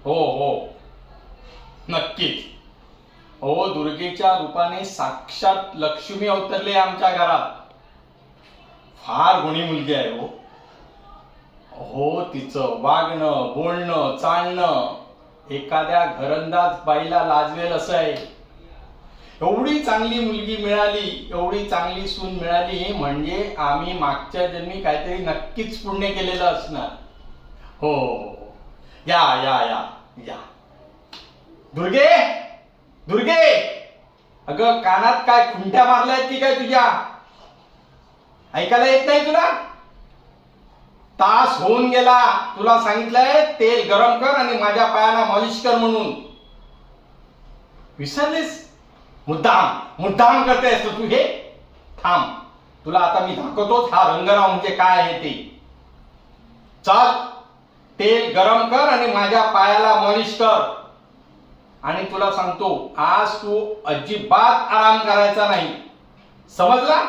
हो हो, नक्कीच. हो, दुर्गेच्या रूपाने साक्षात लक्ष्मी अवतरली आमच्या घरात. फार गुणी मुलगी आहे हो. हो, तिचं वागणं बोलणं चालणं एखाद्या घरंदाज बाईला लाजवेल असं आहे. एवढी चांगली मुलगी मिळाली, एवढी चांगली सून मिळाली म्हणजे आम्ही मागच्या जन्मी काहीतरी नक्कीच पुण्य केलेलं असणार. हो हो हो. या या या या. दुर्गे, दुर्गे, अगं कानात काय खुंट्या मारल्यात की काय तुझ्या? ऐकायला येत नाही तुला? तास होऊन गेला, तुला सांगितलंय तेल गरम कर आणि माझ्या पायाला मॉलिश कर म्हणून. विसरलीस? मुद्दाम मुद्दाम करतेस तू हे. थांब, तुला आता मी दाखवतोच हा रंगराव म्हणजे काय आहे ते. चल, तेल गरम कर आणि माझ्या पायाला मॉलिश कर. आणि तुला सांगतो, आज तू अजिबात आराम करायचा नाही, समजला?